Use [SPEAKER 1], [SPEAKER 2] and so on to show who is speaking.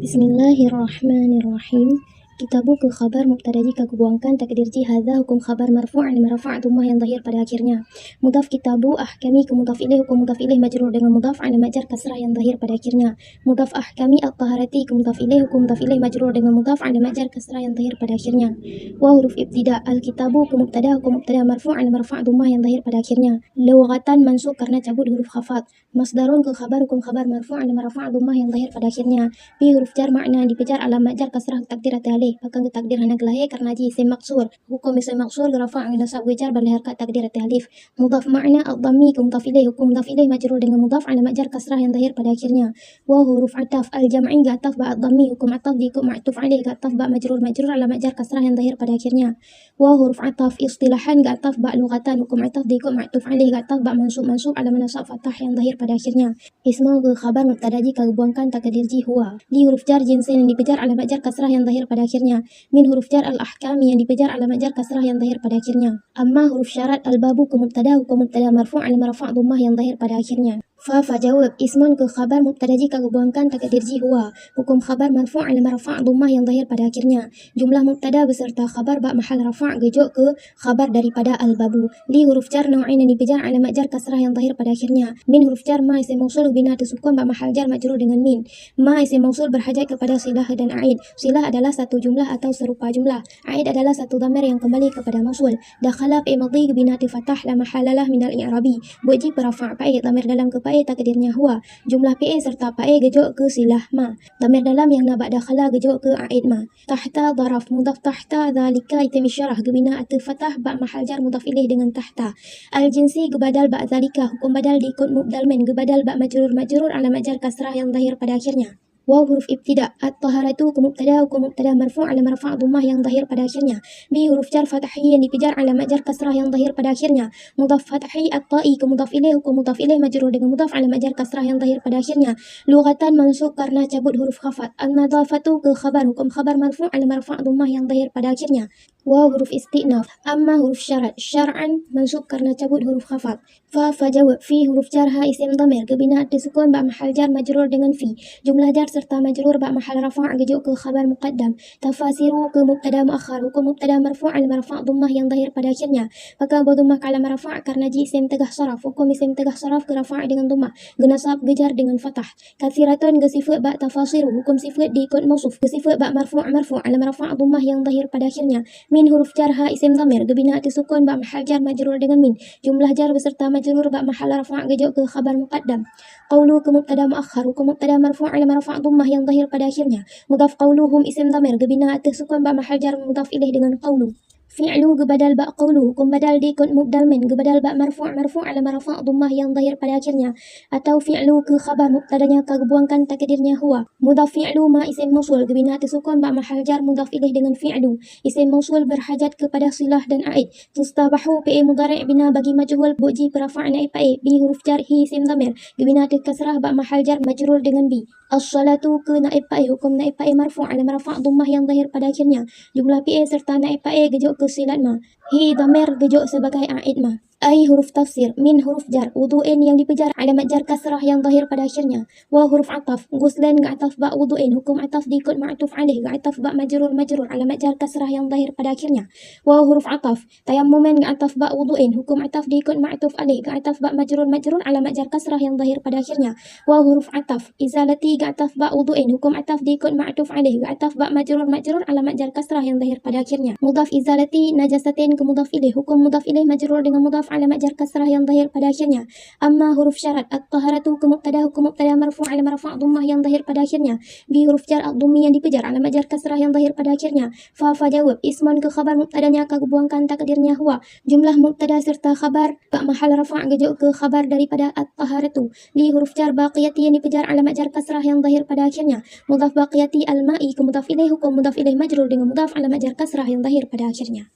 [SPEAKER 1] Bismillahirrahmanirrahim. Kitabu ke khabar mubtada jika kubuangkan takdir ji hadza hukum khabar marfu' lima rafa' dhammah yang zahir pada akhirnya. Mudhaf kitabu ahkami ke mudhaf ilaih hukum mudhaf ilaih majrur dengan mudhaf alamat jar kasrah yang zahir pada akhirnya. Mudhaf ahkami at-taharati ke mudhaf ilaih hukum mudhaf ilaih majrur dengan mudhaf alamat jar kasrah yang zahir pada akhirnya. Wa huruf ibtida al-kitabu ke mubtada hukum mubtada marfu' lima rafa' dhammah yang zahir pada akhirnya. Lughatan mansub karena cabut huruf khafat. Masdarun ke khabar hukum khabar marfu' lima rafa' dhammah yang zahir pada akhirnya. Bi huruf jar makna dipejar alamat jar kasrah takdir alih akan ke takdir hana gelahir karena ji isim maksur hukum isim maksur rafa' nasab jar berharkat takdir alif. Mudhaf makna ad-dhammi ke mudhaf ilaih hukum mudhaf ilaih majrur dengan mudhaf alamat jar kasrah yang zahir pada akhirnya. Wa huruf ataf al-jam'i ga ataf ba ad-dhammi hukum ataf di hukum ma'tuf alaih ga ataf ba majrur alamat jar kasrah yang zahir pada akhirnya. Wa huruf ataf istilahan ga ataf ba lughatan hukum ataf di hukum ma'tuf alaih ga ataf ba mansub alamat nasab fathah yang zahir pada akhirnya. Ismu ke khabar mubtada jika buangkan takdir ji huwa. Li huruf jar jinsin yang dipejar alamat jar kasrah yang zahir pada akhirnya. Min huruf jar al-ahkami yang dipejar alamat jar kasrah yang zahir pada akhirnya. Amma huruf syarat al-babu ke mubtada hukum mubtada marfu' alamat rafa' dhammah yang zahir pada akhirnya. Fa jawab ismun ke khabar mubtada jika buangkan takdir ji huwa. Hukum khabar marfu' alamat rafa' dhammah yang zahir pada akhirnya. Jumlah mubtada beserta khabar ba mahal rafa' gejuk ke khabar daripada al-babu. Li huruf jar nau'in yang dipejar alamat jar kasrah yang zahir pada akhirnya. Min huruf jar ma isim mausul bina sukun ba mahal jar majrur dengan min. Ma isim mausul berhajat kepada silah dan aid. Silah adalah satu jumlah atau serupa jumlah. Aid adalah satu dhamir yang kembali kepada mausul. Dakhala fi madhi binati fathah la mahalalah minal i'rabi. Buat ji perafa' fa'i dhamir dalam ke fa'i takdirnya huwa. Jumlah fa'i serta fa'i gejuk ke silah ma. Dhamir dalam yang nabak dakhala gejuk ke aid ma. Tahta dharaf mudhaf tahta dzalika isim isyarah gebina atau fathah ba mahal jar mudhaf ilaih dengan tahta. Al-jinsi gebadal ba dzalika hukum badal diikut mubdal min gebadal ba majrur alamat jar kasrah yang zahir pada akhirnya. Waw huruf ibtida at-taharatu ke mubtada hukum mubtada marfu' alamat rafa' dhammah yang zahir pada akhirnya. Bi huruf jar fathhi yang dipejar alamat jar kasrah yang zahir pada akhirnya. Mudhaf fathhi at-ta'i ke mudhaf ilaih hukum mudhaf ilaih majrur dengan mudhaf alamat jar kasrah yang zahir pada akhirnya. Lughatan mansub karena cabut huruf khafat. An-nadhafatu ke khabar hukum khabar marfu' alamat rafa' dhammah yang zahir pada akhirnya. Waw huruf istinaf. Amma huruf syarat syar'an mansub karena cabut huruf khafat. Fa jawab fi huruf jar ha isim dhamir gebina sukun ba mahal jar majrur dengan fi. Jumlah jar serta majrur ba mahal rafa' gejuk ke khabar muqaddam. Tafasiru ke mubtada muakhar hukum mubtada marfu' alamat rafa' dhammah yang zahir pada akhirnya. Maka dhammah alamat rafa' karena ji isim tegah saraf hukum isim tegah saraf ke rafa' dengan dhammah genasab gejar dengan fathah. Katsiratun ge sifat ba tafasiru hukum sifat diikut mausuf ge sifat ba marfu' alamat rafa' dhammah yang zahir pada akhirnya. Min huruf jar ha isim dhamir gebina sukun ba mahal jar majrur dengan min. Jumlah jar beserta majrur ba mahal rafa' gejuk ke khabar muqaddam. Qawlu ke mubtada muakhar hukum mubtada marfu' alamat rafa' dhammah yang zahir pada akhirnya. Mudhaf qawluhum isim dhamir gebina sukun ba mahal jar mudhaf ilaih dengan qawlu. Fi'lu gebadal ba qawlu hukum badal diikut mubdal min gebadal ba marfu' alamat rafa' dhammah yang zahir pada akhirnya. Atau fi'lu ke khabar mubtadanya ka buangkan takdirnya huwa. Mudhaf fi'lu ma isim mausul gebina sukun ba mahal jar mudhaf ilaih dengan fi'lu. Isim mausul berhajat kepada silah dan aid. Tustabahu fi'il mudhari' bina bagi majhul buji perafa' naib fa'i bi huruf jar hi isim dhamir gebina kasrah ba mahal jar majrur dengan bi. As-salatu ke naib fa'i hukum naib fa'i marfu' alamat rafa' dhammah yang zahir pada akhirnya. Jumlah fi'il serta naib fa'i gejuk ke silat ma. Hi dhamir gejuk sebagai aid ma. Ai huruf tafsir min huruf jar wudu'in yang dipejar alamat jar kasrah yang zahir pada akhirnya. Wa huruf ataf guslan ga ataf ba wudu'in hukum ataf diikut ma'tuf alaih ga ataf ba majrur alamat jar kasrah yang zahir pada akhirnya. Wa huruf ataf tayammuman ga ataf ba wudu'in hukum ataf diikut ma'tuf alaih ga ataf ba majrur alamat jar kasrah yang zahir pada akhirnya. Wa huruf ataf izalati ga ataf ba wudu'in hukum ataf diikut ma'tuf alaih ga ataf ba majrur alamat jar kasrah yang zahir pada akhirnya. Mudhaf izalati najasatin ke mudhaf ilaih hukum mudhaf ilaih majrur dengan mudhaf alamat jar kasrah yang zahir pada akhirnya. Amma huruf syarat at-taharatu ke mubtada hukum mubtada marfu' alamat rafa' dhammah yang zahir pada akhirnya. Bi huruf jar ad-dhammi yang dipejar alamat jar kasrah yang zahir pada akhirnya. Fa jawab ismun ke khabar mubtadanya ka buangkan takdirnya huwa. Jumlah mubtada serta khabar ba mahal rafa' gejuk ke khabar daripada at-taharatu. Li huruf jar baqiyati yang dipejar alamat jar kasrah yang zahir pada akhirnya. Mudhaf baqiyati al-ma'i ke mudhaf ilaih hukum mudhaf ilaih majrur dengan mudhaf alamat jar kasrah yang zahir pada akhirnya.